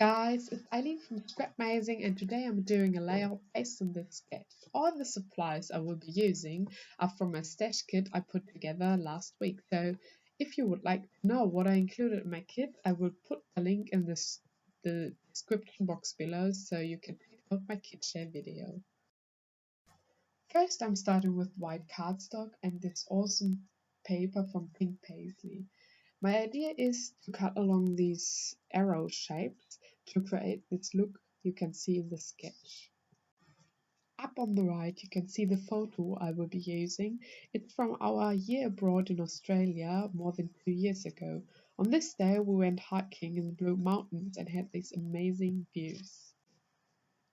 Guys, it's Eileen from Scrapmazing and today I'm doing a layout based on this sketch. All the supplies I will be using are from a stash kit I put together last week. So if you would like to know what I included in my kit, I will put a link in the description box below so you can pick up my kit share video. First I'm starting with white cardstock and this awesome paper from Pink Paisley. My idea is to cut along these arrow shapes to create this look you can see in the sketch. Up on the right you can see the photo I will be using. It's from our year abroad in Australia more than 2 years ago. On this day we went hiking in the Blue Mountains and had these amazing views.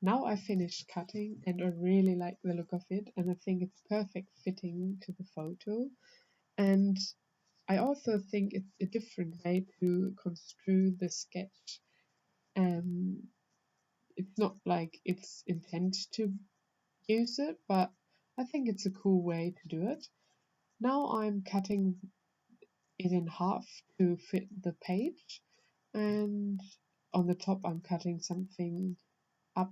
Now I finished cutting and I really like the look of it and I think it's perfect fitting to the photo. And I also think it's a different way to construe the sketch. It's not like it's intent to use it, but I think it's a cool way to do it. Now I'm cutting it in half to fit the page, and on the top I'm cutting something up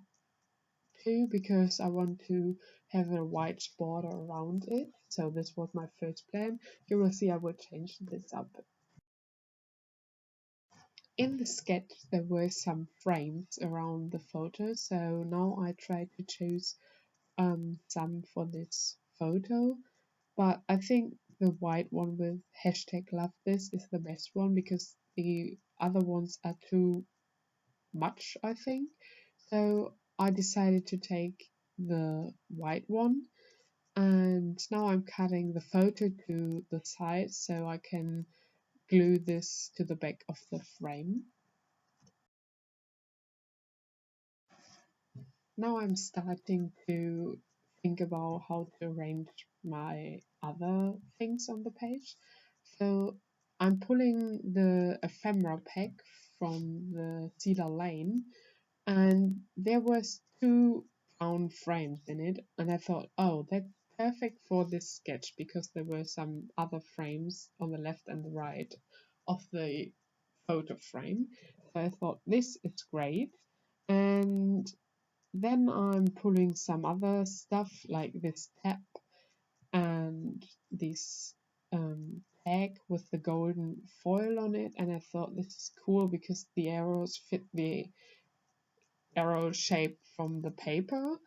too because I want to have a white border around it. So this was my first plan. You will see I will change this up. In the sketch there were some frames around the photo, so now I try to choose some for this photo, but I think the white one with hashtag love this is the best one because the other ones are too much, I think. So I decided to take the white one, and now I'm cutting the photo to the side so I can glue this to the back of the frame. Now I'm starting to think about how to arrange my other things on the page. So I'm pulling the ephemera pack from the Cedar Lane, and there was two brown frames in it, and I thought, oh, that's perfect for this sketch because there were some other frames on the left and the right of the photo frame. So I thought this is great. And then I'm pulling some other stuff like this tab and this tag with the golden foil on it, and I thought this is cool because the arrows fit the arrow shape from the paper.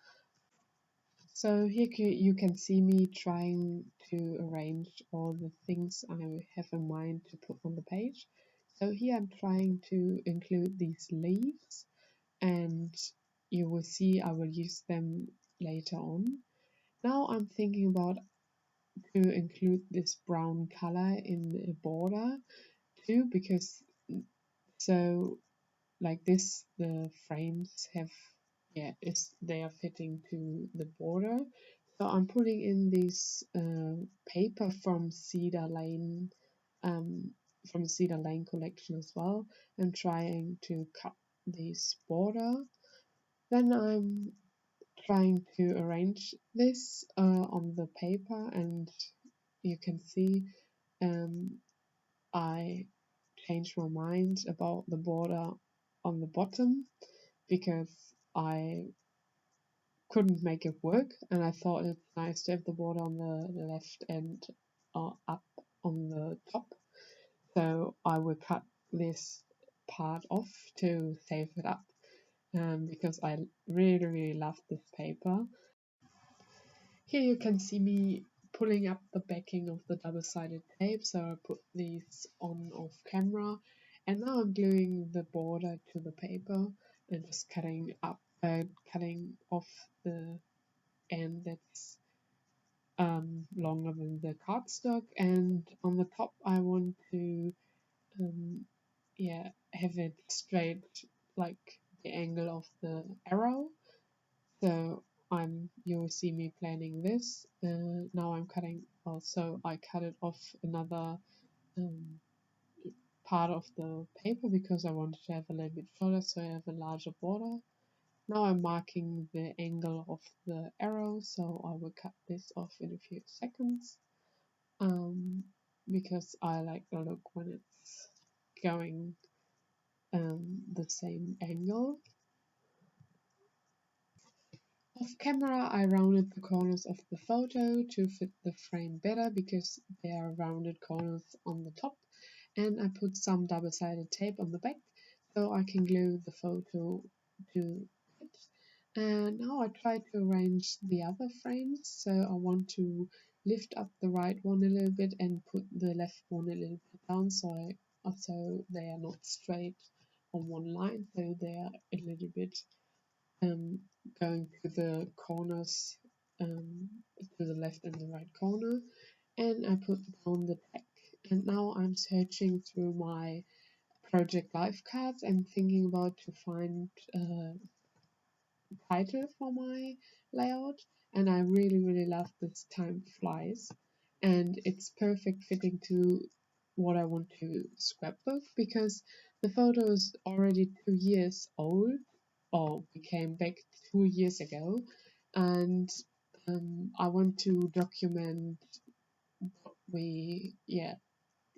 So here you can see me trying to arrange all the things I have in mind to put on the page. So here I'm trying to include these leaves, and you will see I will use them later on. Now I'm thinking about to include this brown color in the border too, because so like this the frames have, yeah, they are fitting to the border. So I'm putting in this paper from Cedar Lane, from the Cedar Lane collection as well, and trying to cut this border. Then I'm trying to arrange this on the paper, and you can see I changed my mind about the border on the bottom because I couldn't make it work, and I thought it's nice to have the border on the left and up on the top. So I will cut this part off to save it up because I really love this paper. Here you can see me pulling up the backing of the double-sided tape, so I put these on off camera, and now I'm gluing the border to the paper and just cutting off the end that's longer than the cardstock, and on the top I want to have it straight like the angle of the arrow. So you will see me planning this. Now I'm cutting, also I cut it off another part of the paper because I wanted to have a little bit shorter so I have a larger border. Now I'm marking the angle of the arrow, so I will cut this off in a few seconds because I like the look when it's going the same angle. Off camera, I rounded the corners of the photo to fit the frame better because there are rounded corners on the top, and I put some double-sided tape on the back so I can glue the photo to it. And now I try to arrange the other frames, so I want to lift up the right one a little bit and put the left one a little bit down so they are not straight on one line, so they are a little bit um, going to the corners, to the left and the right corner, and I put down the deck. And now I'm searching through my project life cards and thinking about to find a title for my layout. And I really love this Time Flies, and it's perfect fitting to what I want to scrapbook because the photo is already 2 years old, or we came back 2 years ago, and I want to document what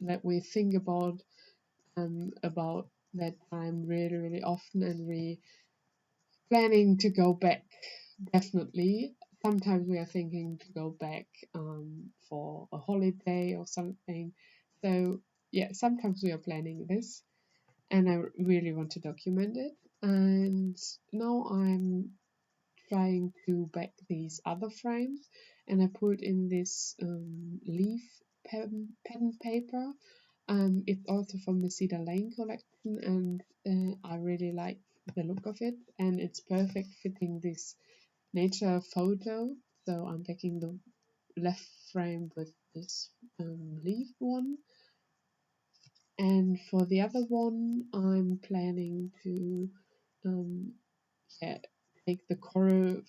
that we think about that time really often, and we planning to go back definitely. Sometimes we are thinking to go back for a holiday or something. So yeah, sometimes we are planning this, and I really want to document it. And now I'm trying to back these other frames, and I put in this leaf pen paper. It's also from the Cedar Lane collection, and I really like the look of it, and it's perfect fitting this nature photo. So I'm taking the left frame with this leaf one, and for the other one, I'm planning to um, yeah, take the coral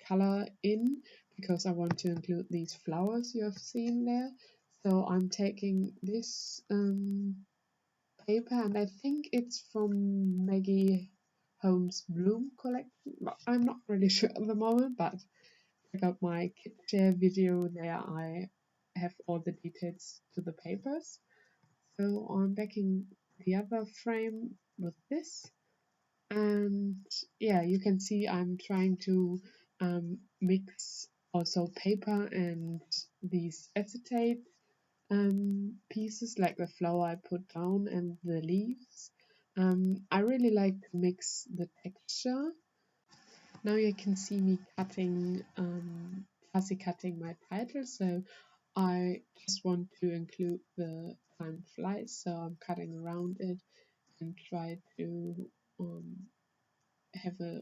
color in because I want to include these flowers you have seen there. So I'm taking this paper, and I think it's from Maggie Holmes Bloom collection. But I'm not really sure at the moment, but check out my kit share video there. I have all the details to the papers. So I'm backing the other frame with this, and yeah, you can see I'm trying to mix also paper and these acetate pieces like the flower I put down and the leaves. I really like to mix the texture. Now you can see me cutting, fussy cutting my title, so I just want to include the time flies, so I'm cutting around it and try to have a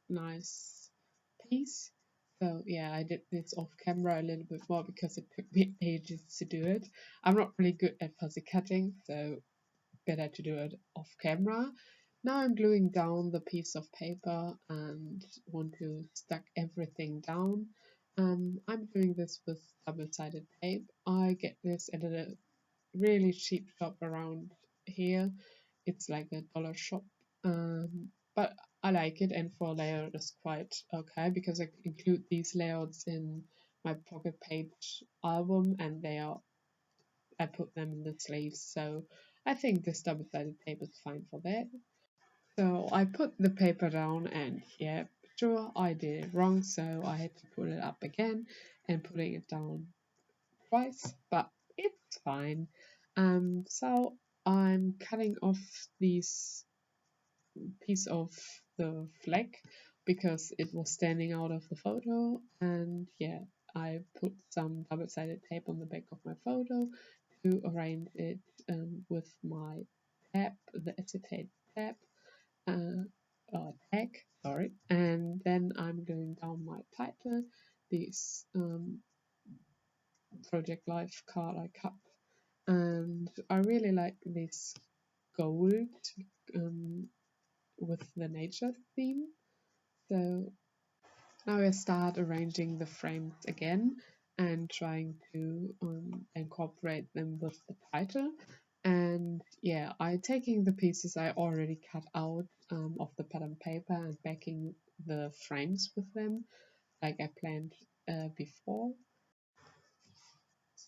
nice piece. So yeah, I did this off camera a little bit more because it took me ages to do it. I'm not really good at fussy cutting, so better to do it off camera. Now I'm gluing down the piece of paper and want to stuck everything down. I'm doing this with double-sided tape. I get this at a really cheap shop around here. It's like a dollar shop, but I like it, and for layout it's quite okay because I include these layouts in my pocket page album, and I put them in the sleeves. So I think this double-sided tape is fine for that. So I put the paper down, and yeah, sure I did it wrong, so I had to put it up again and putting it down twice, but it's fine. So I'm cutting off this piece of the flag because it was standing out of the photo, and yeah, I put some double-sided tape on the back of my photo to arrange it with my tab, the acetate tab, uh, tag, sorry, and then I'm going down my title, this project life card I cut, and I really like this gold um, with the nature theme. So now I start arranging the frames again and trying to incorporate them with the title. And yeah, I taking the pieces I already cut out of the pattern paper and backing the frames with them like I planned before.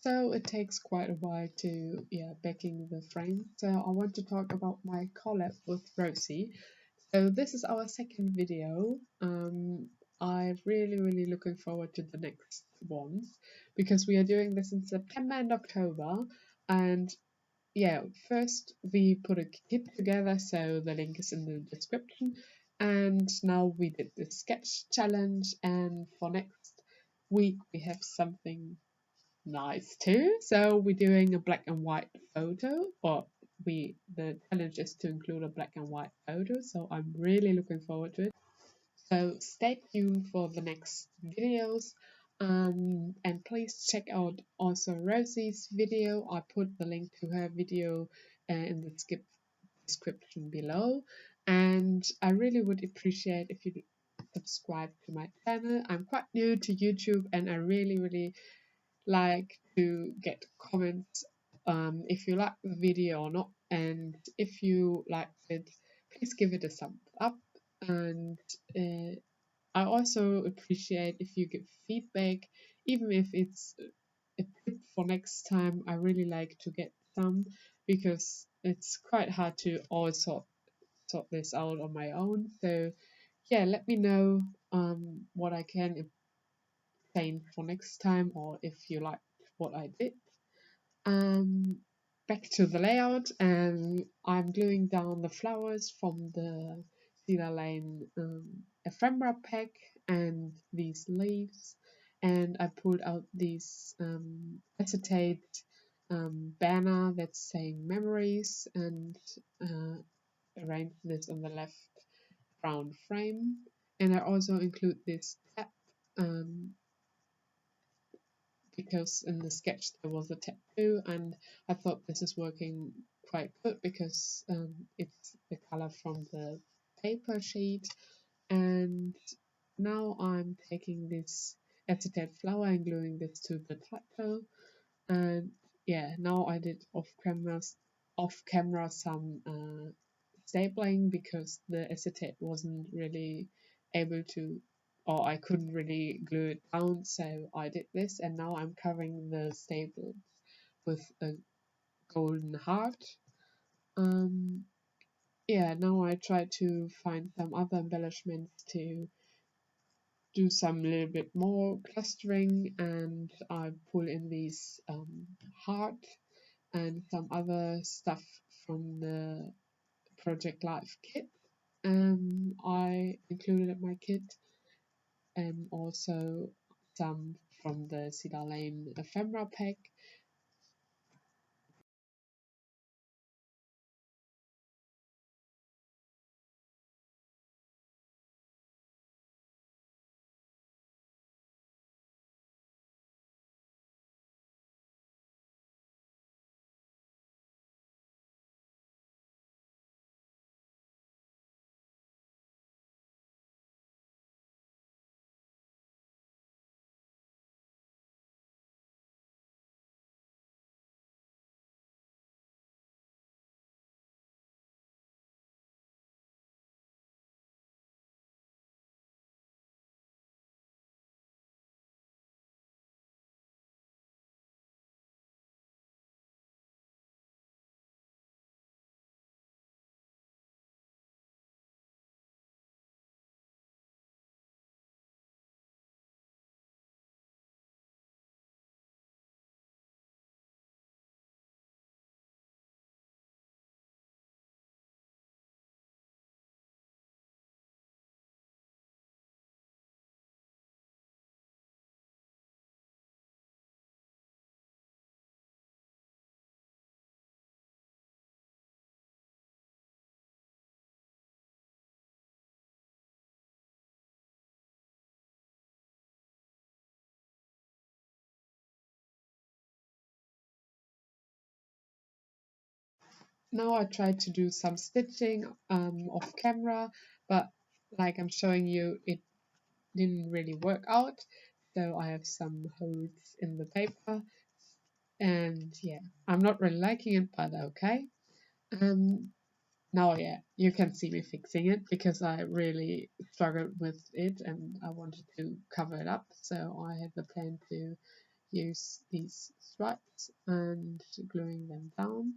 So it takes quite a while to backing the frame. So I want to talk about my collab with Rosie. So this is our second video. I'm really looking forward to the next ones because we are doing this in September and October. And yeah, first we put a kit together, so the link is in the description. And now we did the sketch challenge, and for next week we have something nice too. So we're doing a black and white photo, or the challenge is to include a black and white photo. So I'm really looking forward to it. So stay tuned for the next videos. And please check out also Rosie's video. I put the link to her video in the description below. And I really would appreciate if you subscribe to my channel. I'm quite new to YouTube and I really like to get comments if you like the video or not, and if you liked it, please give it a thumbs up. And I also appreciate if you give feedback, even if it's a tip for next time. I really like to get some because it's quite hard to always sort this out on my own. So yeah, let me know what I can change for next time, or if you like what I did. Um, Back to the layout, and I'm gluing down the flowers from the Cedar Lane ephemera pack and these leaves, and I pulled out these acetate banner that's saying memories, and arranged this on the left round frame. And I also include this tab because in the sketch there was a tattoo, and I thought this is working quite good because it's the color from the paper sheet. And now I'm taking this acetate flower and gluing this to the title. And yeah, now I did off camera some stapling because the acetate wasn't really able to, or I couldn't really glue it down, so I did this, and now I'm covering the staples with a golden heart. Yeah, now I try to find some other embellishments to do some little bit more clustering, and I pull in these heart and some other stuff from the Project Life kit. I included in my kit, and also some from the Cedar Lane ephemera pack. Now I tried to do some stitching off camera, but like I'm showing you, it didn't really work out. So I have some holes in the paper, and yeah, I'm not really liking it, but okay. Um, Now, yeah, you can see me fixing it because I really struggled with it and I wanted to cover it up. So I had the plan to use these stripes and gluing them down.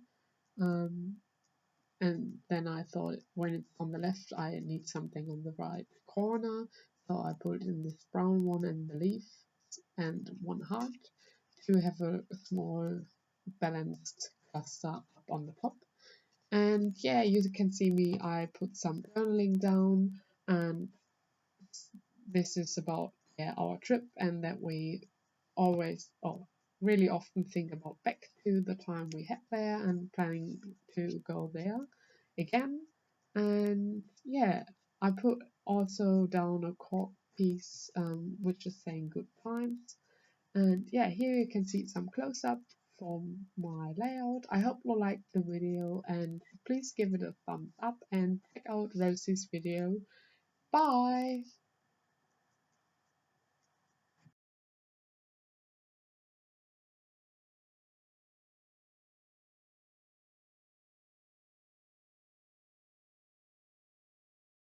And then I thought when it's on the left, I need something on the right corner. So I put in this brown one and the leaf and one heart to have a small balanced cluster up on the top. And yeah, you can see me, I put some journaling down, and this is about our trip, and that we always, really often think about back to the time we had there and planning to go there again. And yeah, I put also down a cork piece, which is saying good times. And yeah, here you can see some close up from my layout. I hope you liked the video, and please give it a thumbs up and check out Rosie's video. Bye!